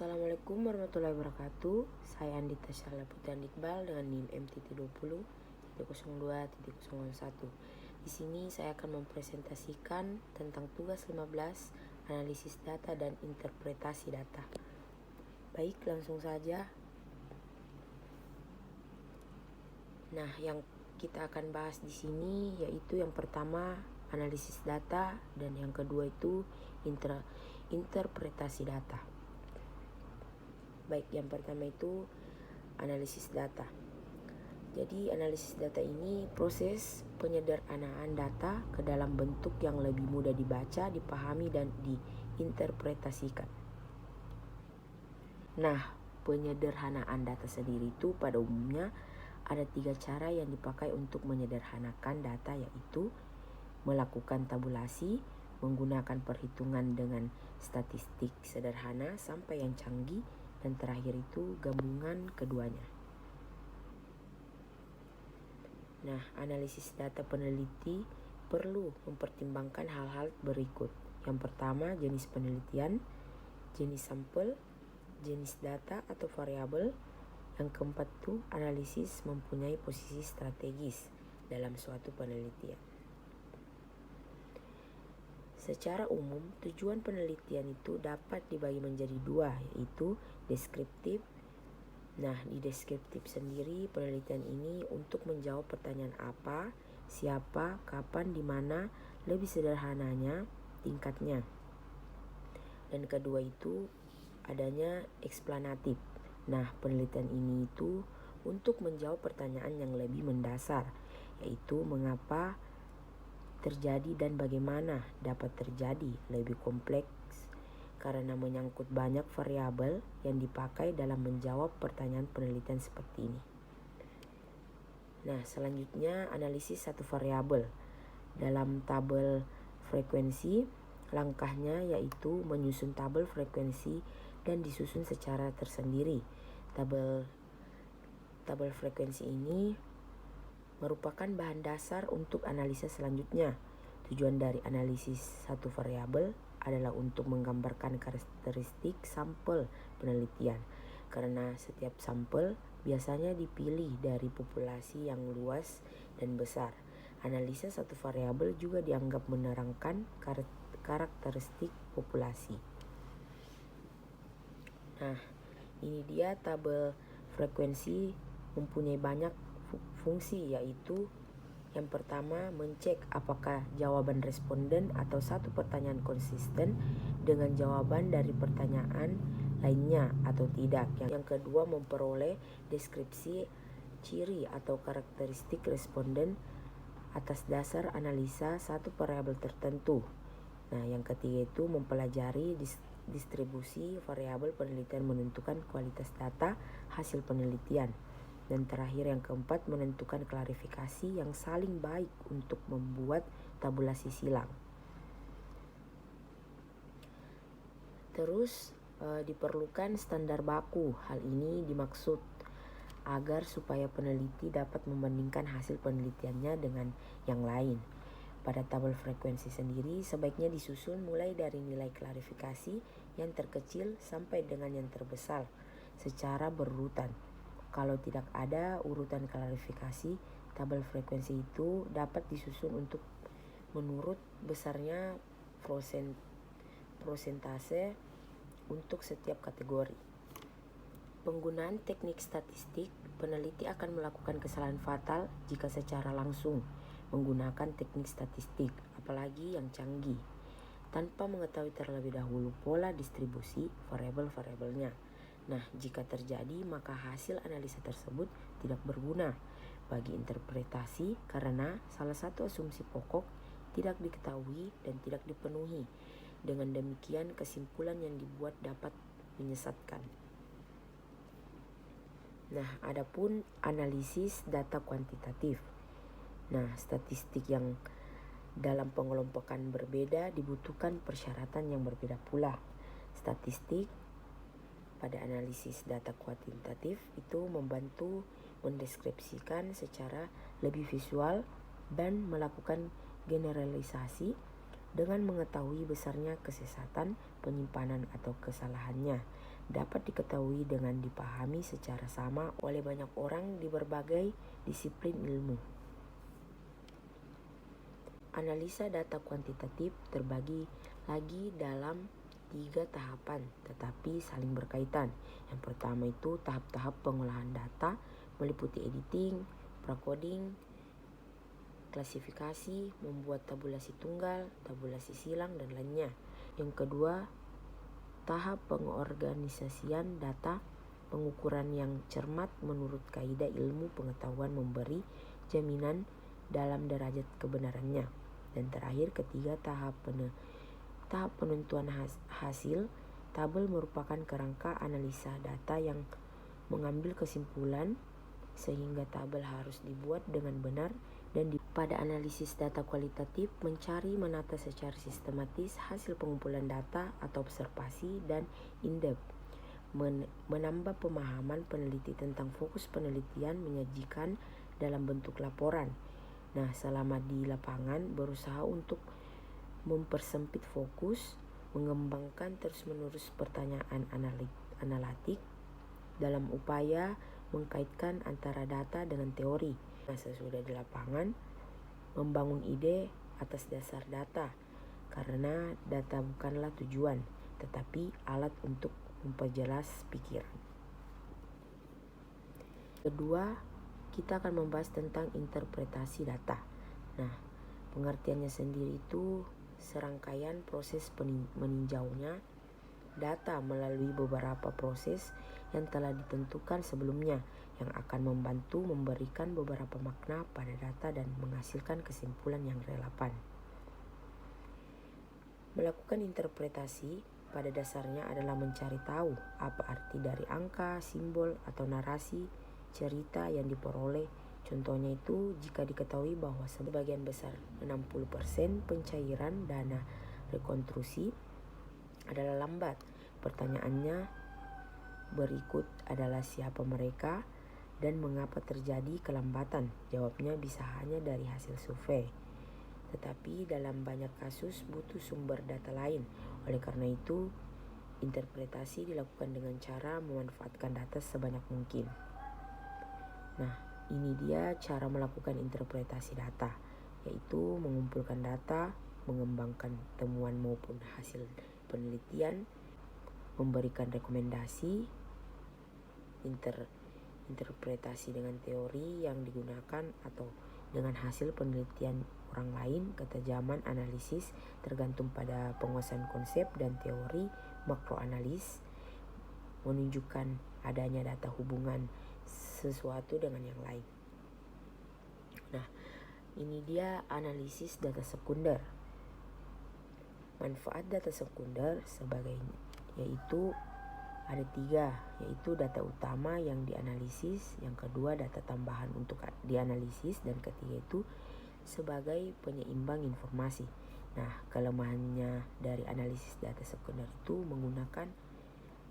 Assalamualaikum warahmatullahi wabarakatuh. Saya Andita Syarla Putri Iqbal dengan NIM MT20.02.01. Di sini saya akan mempresentasikan tentang tugas 15, analisis data dan interpretasi data. Baik, langsung saja. Nah, yang kita akan bahas di sini yaitu yang pertama analisis data dan yang kedua itu interpretasi data. Baik, yang pertama itu analisis data. Jadi analisis data ini proses penyederhanaan data ke dalam bentuk yang lebih mudah dibaca, dipahami, dan diinterpretasikan. Nah, penyederhanaan data sendiri itu pada umumnya ada 3 cara yang dipakai untuk menyederhanakan data, yaitu melakukan tabulasi, menggunakan perhitungan dengan statistik sederhana sampai yang canggih, dan terakhir itu gabungan keduanya. Nah, analisis data peneliti perlu mempertimbangkan hal-hal berikut. Yang pertama, jenis penelitian, jenis sampel, jenis data atau variabel. Yang keempat itu analisis mempunyai posisi strategis dalam suatu penelitian. Secara umum, tujuan penelitian itu dapat dibagi menjadi 2, yaitu deskriptif. Nah, di deskriptif sendiri, penelitian ini untuk menjawab pertanyaan apa, siapa, kapan, di mana, lebih sederhananya, tingkatnya. Dan kedua itu adanya eksplanatif. Nah, penelitian ini itu untuk menjawab pertanyaan yang lebih mendasar, yaitu mengapa terjadi dan bagaimana dapat terjadi, lebih kompleks karena menyangkut banyak variabel yang dipakai dalam menjawab pertanyaan penelitian seperti ini. Nah, selanjutnya analisis satu variabel. Dalam tabel frekuensi, langkahnya yaitu menyusun tabel frekuensi dan disusun secara tersendiri. Tabel frekuensi ini merupakan bahan dasar untuk analisa selanjutnya. Tujuan dari analisis satu variabel adalah untuk menggambarkan karakteristik sampel penelitian. Karena setiap sampel biasanya dipilih dari populasi yang luas dan besar. Analisa satu variabel juga dianggap menerangkan karakteristik populasi. Nah, ini dia tabel frekuensi mempunyai banyak fungsi, yaitu yang pertama mencek apakah jawaban responden atau satu pertanyaan konsisten dengan jawaban dari pertanyaan lainnya atau tidak. Yang kedua memperoleh deskripsi ciri atau karakteristik responden atas dasar analisa satu variabel tertentu. Nah, yang ketiga itu mempelajari distribusi variabel penelitian menentukan kualitas data hasil penelitian. Dan terakhir yang keempat menentukan klarifikasi yang saling baik untuk membuat tabulasi silang. Terus diperlukan standar baku. Hal ini dimaksud agar supaya peneliti dapat membandingkan hasil penelitiannya dengan yang lain. Pada tabel frekuensi sendiri sebaiknya disusun mulai dari nilai klarifikasi yang terkecil sampai dengan yang terbesar secara berurutan. Kalau tidak ada urutan klarifikasi, tabel frekuensi itu dapat disusun untuk menurut besarnya prosentase untuk setiap kategori. Penggunaan teknik statistik, peneliti akan melakukan kesalahan fatal jika secara langsung menggunakan teknik statistik, apalagi yang canggih, tanpa mengetahui terlebih dahulu pola distribusi variabel-variabelnya. Nah, jika terjadi, maka hasil analisa tersebut tidak berguna bagi interpretasi karena salah satu asumsi pokok tidak diketahui dan tidak dipenuhi. Dengan demikian, kesimpulan yang dibuat dapat menyesatkan. Nah, adapun analisis data kuantitatif. Nah, statistik yang dalam pengelompokan berbeda dibutuhkan persyaratan yang berbeda pula. Statistik pada analisis data kuantitatif itu membantu mendeskripsikan secara lebih visual dan melakukan generalisasi dengan mengetahui besarnya kesesatan, penyimpanan atau kesalahannya. dapat diketahui dengan dipahami secara sama oleh banyak orang di berbagai disiplin ilmu. Analisa data kuantitatif terbagi lagi dalam 3 tahapan tetapi saling berkaitan. Yang pertama itu tahap-tahap pengolahan data meliputi editing, prakoding, klasifikasi, membuat tabulasi tunggal, tabulasi silang, dan lainnya. Yang kedua, tahap pengorganisasian data, pengukuran yang cermat menurut kaidah ilmu pengetahuan memberi jaminan dalam derajat kebenarannya. Dan terakhir, ketiga, tahap penentuan hasil. Tabel merupakan kerangka analisa data yang mengambil kesimpulan sehingga tabel harus dibuat dengan benar dan pada analisis data kualitatif mencari menata secara sistematis hasil pengumpulan data atau observasi dan in-depth, menambah pemahaman peneliti tentang fokus penelitian menyajikan dalam bentuk laporan. Nah, selama di lapangan berusaha untuk mempersempit fokus, mengembangkan terus-menerus pertanyaan analitik dalam upaya mengkaitkan antara data dengan teori. Nah, sesudah di lapangan, membangun ide atas dasar data, karena data bukanlah tujuan, tetapi alat untuk memperjelas pikiran. Kedua, kita akan membahas tentang interpretasi data. Nah, pengertiannya sendiri itu serangkaian proses meninjaunya data melalui beberapa proses yang telah ditentukan sebelumnya yang akan membantu memberikan beberapa makna pada data dan menghasilkan kesimpulan yang relevan. Melakukan interpretasi pada dasarnya adalah mencari tahu apa arti dari angka, simbol, atau narasi cerita yang diperoleh. Contohnya itu jika diketahui bahwa sebagian besar 60% pencairan dana rekonstruksi adalah lambat. Pertanyaannya berikut adalah siapa mereka dan mengapa terjadi kelambatan. Jawabnya bisa hanya dari hasil survei. Tetapi dalam banyak kasus butuh sumber data lain. Oleh karena itu, interpretasi dilakukan dengan cara memanfaatkan data sebanyak mungkin. Nah, ini dia cara melakukan interpretasi data, yaitu mengumpulkan data, mengembangkan temuan maupun hasil penelitian, memberikan rekomendasi, interpretasi dengan teori yang digunakan atau dengan hasil penelitian orang lain, ketajaman analisis tergantung pada penguasaan konsep dan teori makroanalis, menunjukkan adanya data hubungan sesuatu dengan yang lain. Nah, ini dia analisis data sekunder. Manfaat data sekunder sebagainya yaitu ada 3, yaitu data utama yang dianalisis, yang kedua data tambahan untuk dianalisis, dan ketiga itu sebagai penyeimbang informasi. Nah, kelemahannya dari analisis data sekunder itu menggunakan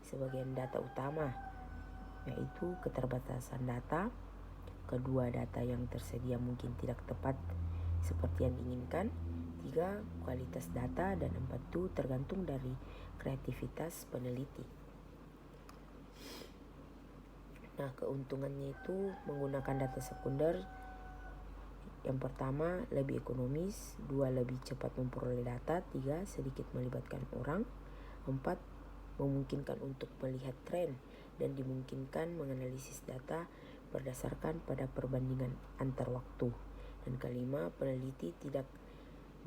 sebagian data utama, yaitu keterbatasan data, kedua data yang tersedia mungkin tidak tepat seperti yang diinginkan, 3 kualitas data, dan 4 itu tergantung dari kreativitas peneliti. Nah, keuntungannya itu menggunakan data sekunder, yang pertama lebih ekonomis, 2 lebih cepat memperoleh data, 3 sedikit melibatkan orang, 4 memungkinkan untuk melihat tren dan dimungkinkan menganalisis data berdasarkan pada perbandingan antar waktu, dan kelima peneliti tidak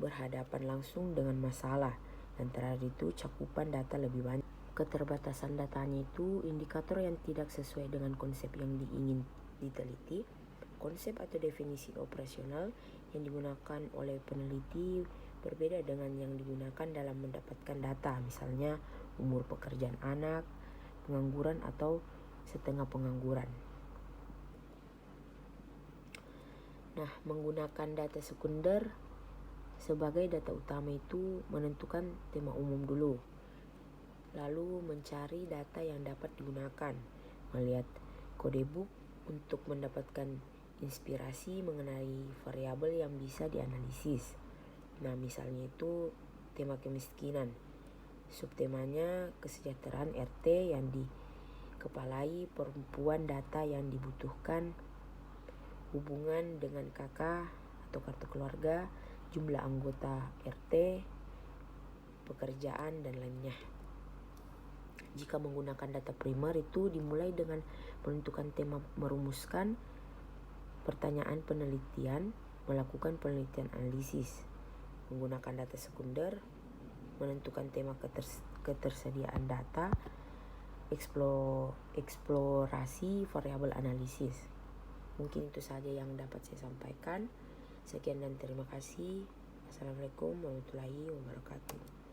berhadapan langsung dengan masalah, dan terakhir itu cakupan data lebih banyak. Keterbatasan datanya itu indikator yang tidak sesuai dengan konsep yang ingin diteliti. Konsep atau definisi operasional yang digunakan oleh peneliti berbeda dengan yang digunakan dalam mendapatkan data, misalnya umur pekerjaan anak, pengangguran atau setengah pengangguran. Nah, menggunakan data sekunder sebagai data utama itu menentukan tema umum dulu, lalu mencari data yang dapat digunakan, melihat codebook untuk mendapatkan inspirasi mengenai variabel yang bisa dianalisis. Nah, misalnya itu tema kemiskinan. Subtemanya kesejahteraan RT yang dikepalai perempuan, data yang dibutuhkan, hubungan dengan kakak atau kartu keluarga, jumlah anggota RT, pekerjaan, dan lainnya. Jika menggunakan data primer itu dimulai dengan menentukan tema, merumuskan pertanyaan penelitian, melakukan penelitian analisis. Menggunakan data sekunder, menentukan tema ketersediaan data, eksplorasi variabel analisis. Mungkin itu saja yang dapat saya sampaikan. Sekian dan terima kasih. Assalamualaikum warahmatullahi wabarakatuh.